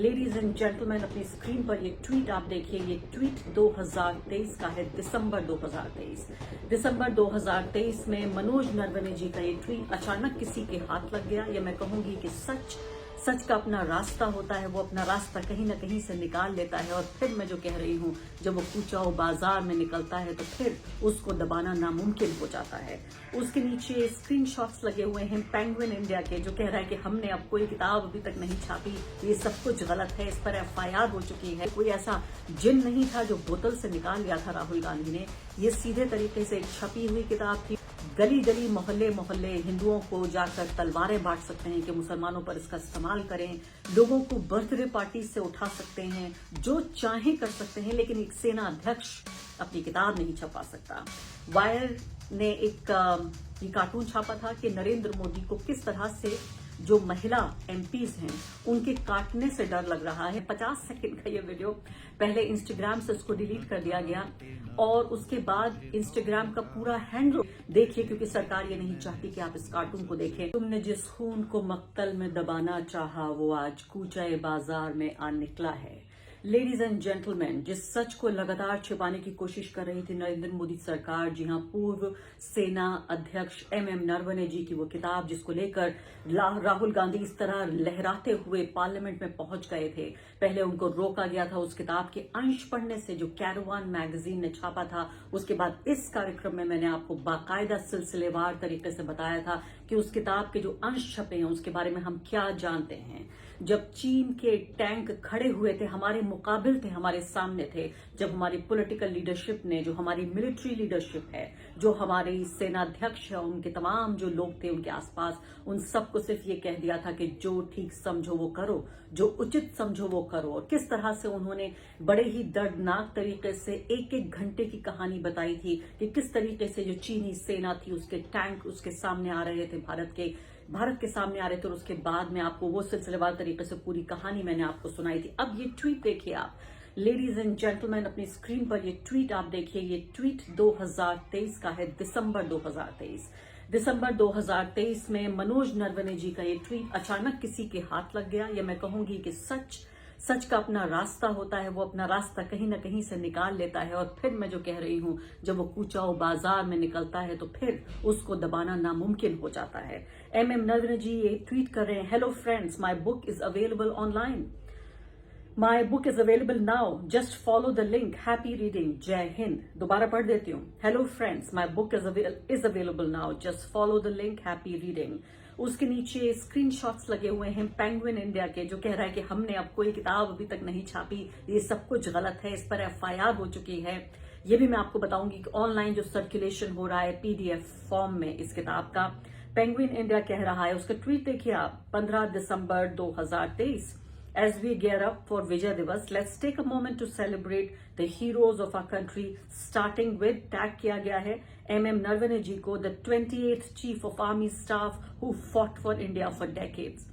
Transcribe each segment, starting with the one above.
Ladies and gentleman, अपनी screen पर ये ट्वीट आप देखिए। ये ट्वीट 2023 का है, दिसंबर 2023। दिसंबर 2023 में मनोज नरवणे जी का ये ट्वीट अचानक किसी के हाथ लग गया। या मैं कहूंगी कि सच का अपना रास्ता होता है, वो अपना रास्ता कहीं ना कहीं से निकाल लेता है। और फिर मैं जो कह रही हूँ, जब वो कूचाओ बाजार में निकलता है तो फिर उसको दबाना नामुमकिन हो जाता है। उसके नीचे स्क्रीनशॉट्स लगे हुए हैं पेंगुइन इंडिया के, जो कह रहा है कि हमने अब कोई किताब अभी तक नहीं छापी, ये सब कुछ गलत है, इस पर FIR हो चुकी है। कोई ऐसा जिन नहीं था जो बोतल से निकाल लिया था राहुल गांधी ने। ये सीधे तरीके से एक छपी हुई किताब थी। गली गली मोहल्ले मोहल्ले हिंदुओं को जाकर तलवारें बांट सकते हैं कि मुसलमानों पर इसका इस्तेमाल करें। लोगों को बर्थडे पार्टी से उठा सकते हैं, जो चाहे कर सकते हैं, लेकिन एक सेना अध्यक्ष अपनी किताब नहीं छपा सकता। वायर ने एक ये कार्टून छापा था कि नरेंद्र मोदी को किस तरह से जो महिला MPs हैं उनके काटने से डर लग रहा है। 50 सेकंड का ये वीडियो पहले इंस्टाग्राम से उसको डिलीट कर दिया गया और उसके बाद इंस्टाग्राम का पूरा हैंडल देखिए, क्योंकि सरकार ये नहीं चाहती कि आप इस कार्टून को देखें। तुमने जिस खून को मक्तल में दबाना चाहा वो आज कूचाए बाजार में आ निकला है। लेडीज एंड जेंटलमैन, जिस सच को लगातार छिपाने की कोशिश कर रही थी नरेंद्र मोदी सरकार, जी हां, पूर्व सेना अध्यक्ष MM नरवणे जी की वो किताब, जिसको लेकर राहुल गांधी इस तरह लहराते हुए पार्लियामेंट में पहुंच गए थे। पहले उनको रोका गया था उस किताब के अंश पढ़ने से जो कैरवान मैगजीन ने छापा था। उसके बाद इस कार्यक्रम में मैंने आपको बाकायदा सिलसिलेवार तरीके से बताया था कि उस किताब के जो अंश छपे हैं उसके बारे में हम क्या जानते हैं। जब चीन के टैंक खड़े हुए थे, हमारे मुकाबिल थे, हमारे सामने थे, जब हमारी पॉलिटिकल लीडरशिप ने, जो हमारी मिलिट्री लीडरशिप है, जो हमारी सेनाध्यक्ष है, उनके तमाम जो लोग थे उनके आसपास, उन सबको सिर्फ ये कह दिया था कि जो ठीक समझो वो करो, जो उचित समझो वो करो। और किस तरह से उन्होंने बड़े ही दर्दनाक तरीके से एक एक घंटे की कहानी बताई थी कि किस तरीके से जो चीनी सेना थी, उसके टैंक उसके सामने आ रहे थे, भारत के सामने आ रहे थे। और उसके बाद में आपको वो सिलसिलेवार तरीके से पूरी कहानी मैंने आपको सुनाई थी। अब ये ट्वीट देखिए आप, लेडीज एंड जेंटलमैन, अपनी स्क्रीन पर ये ट्वीट आप देखिए। ये ट्वीट 2023 का है, दिसंबर 2023। दिसंबर 2023 में मनोज नरवणे जी का ये ट्वीट अचानक किसी के हाथ लग गया। या मैं कहूंगी कि सच का अपना रास्ता होता है, वो अपना रास्ता कहीं ना कहीं से निकाल लेता है। और फिर मैं जो कह रही हूं, जब वो कूचाओ बाजार में निकलता है तो फिर उसको दबाना नामुमकिन हो जाता है। MM नरवणे जी ये ट्वीट कर रहे हैं, hello friends, my book is available online. My book is available now, just follow the link, happy reading, जय हिंद। दोबारा पढ़ देती हूँ, hello friends, my book is available now, just follow the link, happy reading. उसके नीचे screenshots लगे हुए हैं पेंगुइन इंडिया के, जो कह रहा है कि हमने अब कोई किताब अभी तक नहीं छापी, ये सब कुछ गलत है, इस पर FIR हो चुकी है। ये भी मैं आपको बताऊंगी कि ऑनलाइन जो सर्कुलेशन हो रहा है PDF फॉर्म में इस किताब का, पेंगुइन इंडिया कह रहा है। उसका ट्वीट देखिए आप, 15 दिसंबर 2023। As we gear up for Vijay Diwas, let's take a moment to celebrate the heroes of our country, starting with tag किया गया है MM नरवणे जी को, the 28th Chief of Army Staff who fought for India for decades.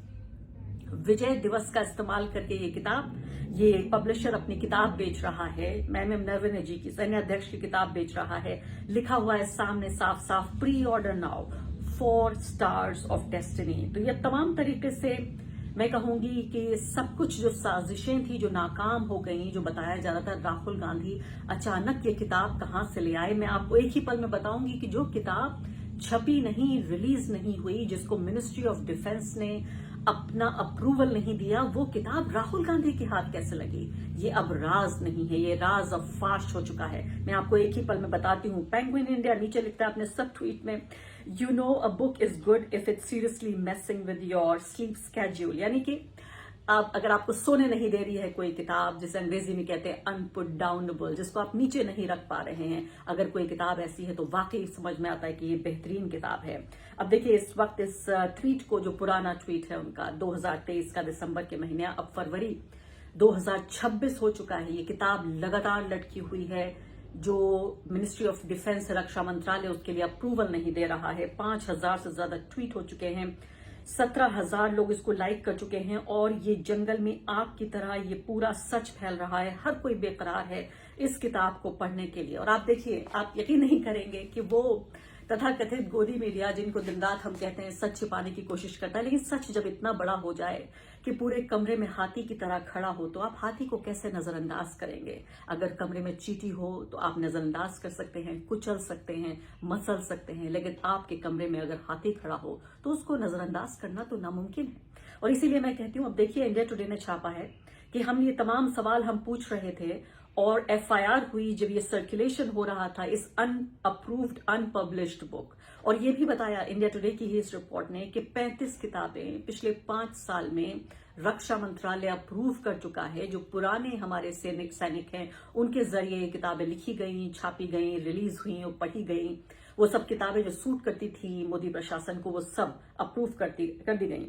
विजय दिवस का इस्तेमाल करके ये किताब, ये पब्लिशर अपनी किताब बेच रहा है, MM नरवणे जी की सैन्य अध्यक्ष की किताब बेच रहा है। लिखा हुआ है सामने साफ साफ, pre order now, 4 stars of destiny। तो ये तमाम तरीके से मैं कहूंगी कि सब कुछ जो साजिशें थी जो नाकाम हो गई, जो बताया जा रहा था राहुल गांधी अचानक ये किताब कहां से ले आए, मैं आपको एक ही पल में बताऊंगी कि जो किताब छपी नहीं, रिलीज नहीं हुई, जिसको मिनिस्ट्री ऑफ डिफेंस ने अपना अप्रूवल नहीं दिया, वो किताब राहुल गांधी के हाथ कैसे लगी। ये अब राज नहीं है, ये राज अब फाश हो चुका है। मैं आपको एक ही पल में बताती हूँ। पेंगुइन इंडिया नीचे लिखता है अपने सब ट्वीट में, you know a book is good if it seriously messing with your sleep schedule. यानी कि अब अगर आपको सोने नहीं दे रही है कोई किताब, जिसे अंग्रेजी में कहते हैं अनपुट डाउनेबल, जिसको आप नीचे नहीं रख पा रहे हैं, अगर कोई किताब ऐसी है तो वाकई समझ में आता है कि ये बेहतरीन किताब है। अब देखिए, इस वक्त इस ट्वीट को, जो पुराना ट्वीट है उनका 2023 का दिसंबर के महीने, अब फरवरी 2026 हो चुका है, ये किताब लगातार लटकी हुई है। जो मिनिस्ट्री ऑफ डिफेंस, रक्षा मंत्रालय, उसके लिए अप्रूवल नहीं दे रहा है। 5000 से ज्यादा ट्वीट हो चुके हैं, 17,000 लोग इसको लाइक कर चुके हैं। और ये जंगल में आग की तरह ये पूरा सच फैल रहा है। हर कोई बेकरार है इस किताब को पढ़ने के लिए। और आप देखिए, आप यकीन नहीं करेंगे कि वो तथाकथित गोदी मीडिया, जिनको दिन रात हम कहते हैं सच छिपाने की कोशिश करता है, लेकिन सच जब इतना बड़ा हो जाए कि पूरे कमरे में हाथी की तरह खड़ा हो, तो आप हाथी को कैसे नजरअंदाज करेंगे? अगर कमरे में चींटी हो तो आप नजरअंदाज कर सकते हैं, कुचल सकते हैं, मसल सकते हैं, लेकिन आपके कमरे में अगर हाथी खड़ा हो तो उसको नजरअंदाज करना तो नामुमकिन है। और इसीलिए मैं कहती हूं, अब देखिए इंडिया टुडे ने छापा है कि हम ये तमाम सवाल हम पूछ रहे थे और एफआईआर हुई जब ये सर्कुलेशन हो रहा था इस अनअप्रूव्ड अनपब्लिश्ड बुक। और ये भी बताया इंडिया टुडे की ही इस रिपोर्ट ने कि 35 किताबें पिछले 5 साल में रक्षा मंत्रालय अप्रूव कर चुका है। जो पुराने हमारे सैनिक हैं उनके जरिए ये किताबें लिखी गई, छापी गई, रिलीज हुई और पढ़ी गई। वो सब किताबें जो सूट करती थी मोदी प्रशासन को, वो सब अप्रूव कर दी गई।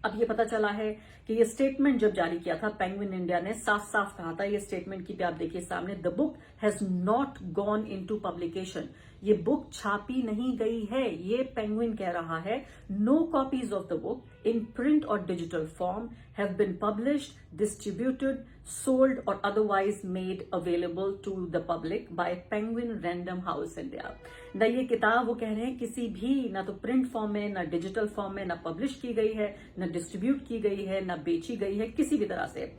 अब ये पता चला है कि ये स्टेटमेंट जब जारी किया था, पेंगुइन इंडिया ने साफ साफ कहा था, ये स्टेटमेंट की भी आप देखिए सामने, the book has not gone into publication. ये बुक छापी नहीं गई है, ये पेंगुइन कह रहा है। No copies of the book in print और digital form have been published, distributed, sold और otherwise made available to the public by Penguin Random House India. न ये किताब वो कह रहे हैं किसी भी, ना तो प्रिंट फॉर्म में, ना डिजिटल फॉर्म में, ना पब्लिश की गई है, ना डिस्ट्रीब्यूट की गई है, ना बेची गई है किसी भी तरह से।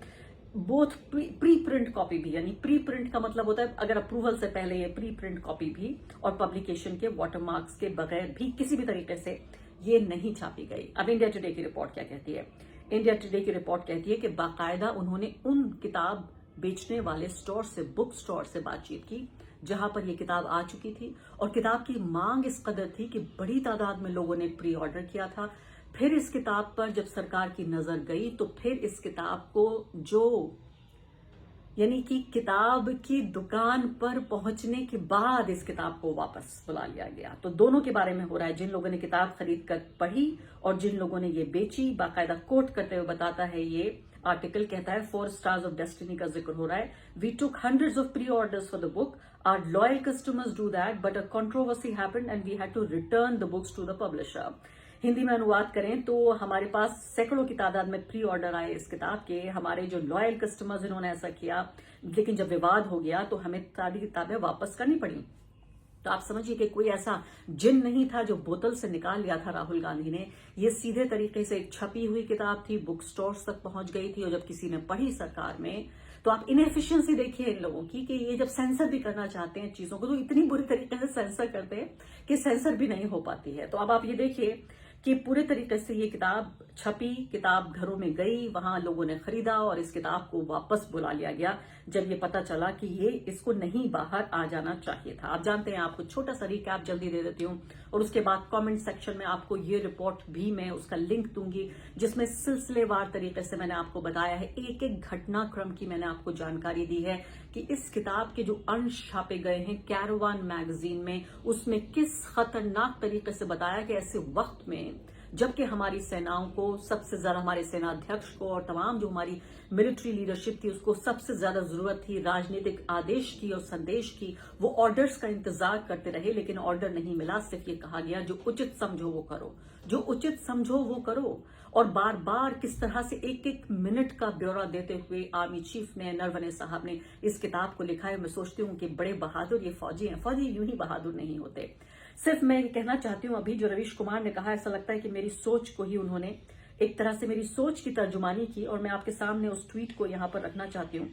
बोथ प्री प्रिंट कॉपी भी, यानी प्री प्रिंट का मतलब होता है अगर अप्रूवल से पहले ये प्री प्रिंट कॉपी भी, और पब्लिकेशन के वाटरमार्क्स के बगैर भी किसी भी तरीके से ये नहीं छापी गई। अब इंडिया टुडे की रिपोर्ट क्या कहती है? इंडिया टुडे की रिपोर्ट कहती है कि बाकायदा उन्होंने उन किताब बेचने वाले स्टोर से, बुक स्टोर से बातचीत की जहां पर यह किताब आ चुकी थी, और किताब की मांग इस कदर थी कि बड़ी तादाद में लोगों ने प्री ऑर्डर किया था। फिर इस किताब पर जब सरकार की नजर गई तो फिर इस किताब को यानी कि किताब की दुकान पर पहुंचने के बाद इस किताब को वापस बुला लिया गया। तो दोनों के बारे में हो रहा है, जिन लोगों ने किताब खरीद कर पढ़ी और जिन लोगों ने ये बेची। बाकायदा कोट करते हुए बताता है ये आर्टिकल, कहता है 4 स्टार्स ऑफ डेस्टिनी का जिक्र हो रहा है। We took hundreds of pre orders for the book, our loyal customers do that, but a controversy happened and we had to return the books to the publisher. Hindi में अनुवाद करें तो हमारे पास सैकड़ों की तादाद में प्री ऑर्डर आए इस किताब के। हमारे जो लॉयल कस्टमर्स इन्होंने ऐसा किया, लेकिन जब विवाद हो गया तो हमें सारी किताबें वापस करनी पड़ी। तो आप समझिए कि कोई ऐसा जिन नहीं था जो बोतल से निकाल लिया था राहुल गांधी ने। ये सीधे तरीके से एक छपी हुई किताब थी, बुक स्टोर्स तक पहुंच गई थी, और जब किसी ने पढ़ी सरकार में, तो आप इनएफिशिएंसी देखिए इन लोगों की कि ये जब सेंसर भी करना चाहते हैं चीजों को तो इतनी बुरी तरीके से सेंसर करते हैं कि सेंसर भी नहीं हो पाती है। तो अब आप ये देखिए कि पूरे तरीके से ये किताब छपी, किताब घरों में गई, वहां लोगों ने खरीदा और इस किताब को वापस बुला लिया गया जब ये पता चला कि ये इसको नहीं बाहर आ जाना चाहिए था। आप जानते हैं, आपको छोटा सा रिकैप जल्दी दे देती हूँ और उसके बाद कमेंट सेक्शन में आपको ये रिपोर्ट भी मैं उसका लिंक दूंगी जिसमें सिलसिलेवार तरीके से मैंने आपको बताया है, एक एक घटनाक्रम की मैंने आपको जानकारी दी है कि इस किताब के जो अंश छापे गए हैं कैरवान मैगजीन में, उसमें किस खतरनाक तरीके से बताया कि ऐसे वक्त में जबकि हमारी सेनाओं को सबसे ज्यादा, हमारे सेनाध्यक्ष को और तमाम जो हमारी मिलिट्री लीडरशिप थी उसको सबसे ज्यादा जरूरत थी राजनीतिक आदेश की और संदेश की, वो ऑर्डर्स का इंतजार करते रहे, लेकिन ऑर्डर नहीं मिला। सिर्फ ये कहा गया जो उचित समझो वो करो, जो उचित समझो वो करो। और बार बार किस तरह से एक एक मिनट का ब्यौरा देते हुए आर्मी चीफ ने, नरवणे साहब ने इस किताब को लिखा है। मैं सोचती हूँ कि बड़े बहादुर ये फौजी हैं। फौजी यूं ही बहादुर नहीं होते। सिर्फ मैं ये कहना चाहती हूँ, अभी जो रवीश कुमार ने कहा, ऐसा लगता है कि मेरी सोच को ही उन्होंने एक तरह से मेरी सोच की तर्जुमानी की, और मैं आपके सामने उस ट्वीट को यहां पर रखना चाहती हूँ।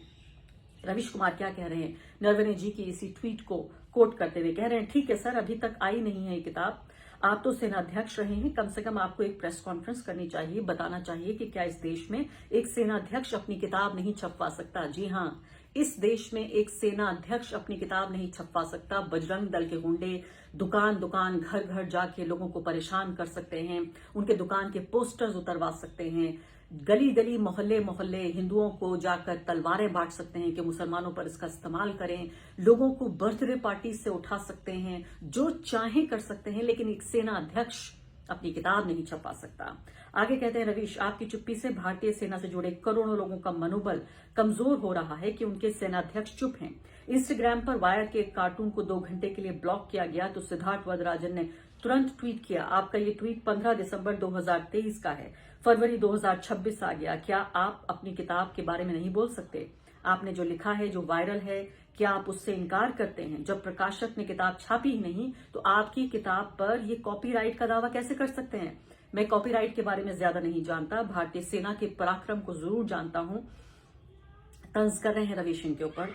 रवीश कुमार क्या कह रहे हैं नरवणे जी की इसी ट्वीट को कोट करते हुए, कह रहे हैं, ठीक है सर, अभी तक आई नहीं है ये किताब, आप तो सेनाध्यक्ष रहे हैं, कम से कम आपको एक प्रेस कॉन्फ्रेंस करनी चाहिए, बताना चाहिए कि क्या इस देश में एक सेनाध्यक्ष अपनी किताब नहीं छपवा सकता। जी हाँ, इस देश में एक सेना अध्यक्ष अपनी किताब नहीं छपवा सकता। बजरंग दल के गुंडे दुकान दुकान, घर घर जाके लोगों को परेशान कर सकते हैं, उनके दुकान के पोस्टर्स उतरवा सकते हैं, गली गली, मोहल्ले मोहल्ले हिंदुओं को जाकर तलवारें बांट सकते हैं कि मुसलमानों पर इसका इस्तेमाल करें, लोगों को बर्थडे पार्टी से उठा सकते हैं, जो चाहे कर सकते हैं, लेकिन एक सेना अध्यक्ष अपनी किताब नहीं छपा सकता। आगे कहते हैं रवीश, आपकी चुप्पी से भारतीय सेना से जुड़े करोड़ों लोगों का मनोबल कमजोर हो रहा है कि उनके सेनाध्यक्ष चुप हैं। इंस्टाग्राम पर वायर के एक कार्टून को 2 घंटे के लिए ब्लॉक किया गया तो सिद्धार्थ वदराजन ने तुरंत ट्वीट किया, आपका ये ट्वीट 15 दिसंबर 2023 का है, फरवरी 2026 आ गया, क्या आप अपनी किताब के बारे में नहीं बोल सकते? आपने जो लिखा है, जो वायरल है, क्या आप उससे इनकार करते हैं? जब प्रकाशक ने किताब छापी ही नहीं तो आपकी किताब पर ये कॉपीराइट का दावा कैसे कर सकते हैं? मैं कॉपीराइट के बारे में ज्यादा नहीं जानता, भारतीय सेना के पराक्रम को जरूर जानता हूं। तंज कर रहे हैं रवीश सिंह के ऊपर,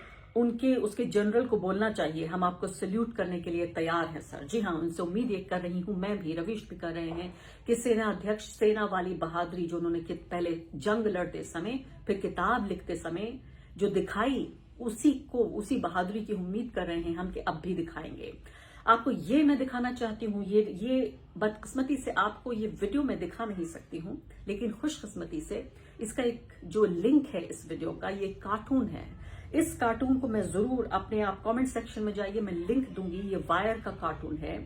उसके जनरल को बोलना चाहिए हम आपको सल्यूट करने के लिए तैयार हैं सर। जी हाँ, उनसे उम्मीद ये कर रही हूं, मैं भी, रवीश भी कर रहे हैं कि सेना अध्यक्ष सेना वाली बहादुरी जो उन्होंने पहले जंग लड़ते समय फिर किताब लिखते समय जो दिखाई, उसी बहादुरी की उम्मीद कर रहे हैं हम कि अब भी दिखाएंगे। आपको ये मैं दिखाना चाहती हूँ, ये बदकिस्मती से आपको ये वीडियो मैं दिखा नहीं सकती हूँ, लेकिन खुशकिस्मती से इसका एक जो लिंक है इस वीडियो का, ये कार्टून है। इस कार्टून को मैं जरूर अपने आप कमेंट सेक्शन में जाइए, मैं लिंक दूंगी। ये वायर का कार्टून है।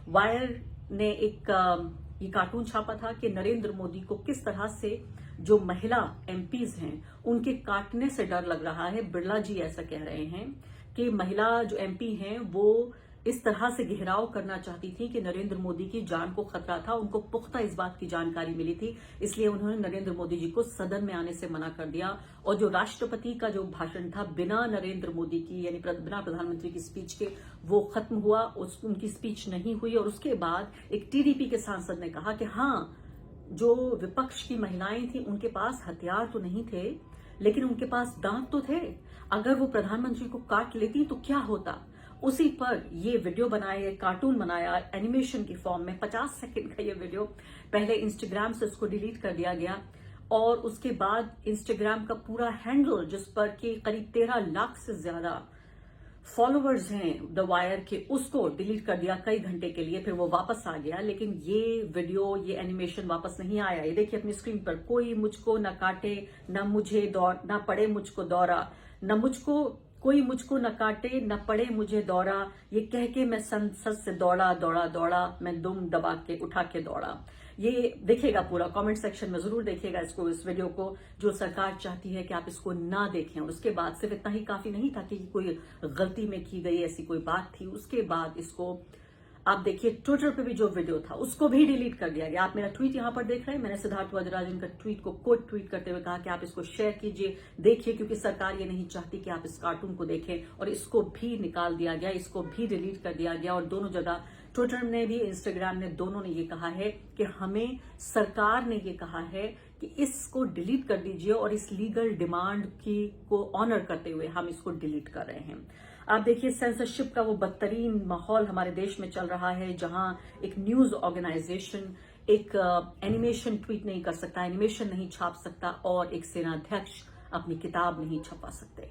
वायर ने ये कार्टून छापा था कि नरेंद्र मोदी को किस तरह से जो महिला एमपीज हैं उनके काटने से डर लग रहा है। बिरला जी ऐसा कह रहे हैं कि महिला जो एमपी हैं वो इस तरह से घेराव करना चाहती थी कि नरेंद्र मोदी की जान को खतरा था। उनको पुख्ता इस बात की जानकारी मिली थी, इसलिए उन्होंने नरेंद्र मोदी जी को सदन में आने से मना कर दिया। और जो राष्ट्रपति का जो भाषण था बिना नरेंद्र मोदी की यानी बिना प्रधानमंत्री की स्पीच के वो खत्म हुआ, उनकी स्पीच नहीं हुई। और उसके बाद एक टीडीपी के सांसद ने कहा कि हाँ, जो विपक्ष की महिलाएं थी उनके पास हथियार तो नहीं थे लेकिन उनके पास दांत तो थे, अगर वो प्रधानमंत्री को काट लेती तो क्या होता। उसी पर ये वीडियो बनाया, कार्टून बनाया एनिमेशन की फॉर्म में। 50 सेकंड का ये वीडियो पहले इंस्टाग्राम से उसको डिलीट कर दिया गया और उसके बाद इंस्टाग्राम का पूरा हैंडल जिस पर कि करीब 13 लाख से ज्यादा फॉलोअर्स हैं द वायर के, उसको डिलीट कर दिया कई घंटे के लिए। फिर वो वापस आ गया, लेकिन ये वीडियो, ये एनिमेशन वापस नहीं आया। ये देखिए अपनी स्क्रीन पर, कोई मुझको न काटे न पड़े मुझको दौरा, कोई मुझको न काटे न पड़े मुझे दौरा, ये कह के मैं संसद से दौड़ा, मैं दुम दबा के उठा के दौड़ा। ये देखिएगा पूरा, कमेंट सेक्शन में जरूर देखिएगा इसको, इस वीडियो को। जो सरकार चाहती है कि आप इसको ना देखें। और उसके बाद सिर्फ इतना ही काफी नहीं था कि कोई गलती में की गई ऐसी कोई बात थी, उसके बाद इसको आप देखिए ट्विटर पे भी जो वीडियो था उसको भी डिलीट कर दिया गया। आप मेरा ट्वीट यहां पर देख रहे हैं, मैंने सिद्धार्थ वज्रराजन का ट्वीट को कोट ट्वीट करते हुए कहा कि आप इसको शेयर कीजिए, देखिए, क्योंकि सरकार ये नहीं चाहती कि आप इस कार्टून को देखें। और इसको भी निकाल दिया गया, इसको भी डिलीट कर दिया गया। और दोनों जगह, ट्विटर ने भी, इंस्टाग्राम ने, दोनों ने ये कहा है कि हमें, सरकार ने ये कहा है कि इसको डिलीट कर दीजिए और इस लीगल डिमांड को ऑनर करते हुए हम इसको डिलीट कर रहे हैं। आप देखिए सेंसरशिप का वो बदतरीन माहौल हमारे देश में चल रहा है, जहां एक न्यूज ऑर्गेनाइजेशन एक एनिमेशन ट्वीट नहीं कर सकता, एनिमेशन नहीं छाप सकता और एक सेनाध्यक्ष अपनी किताब नहीं छपा सकते।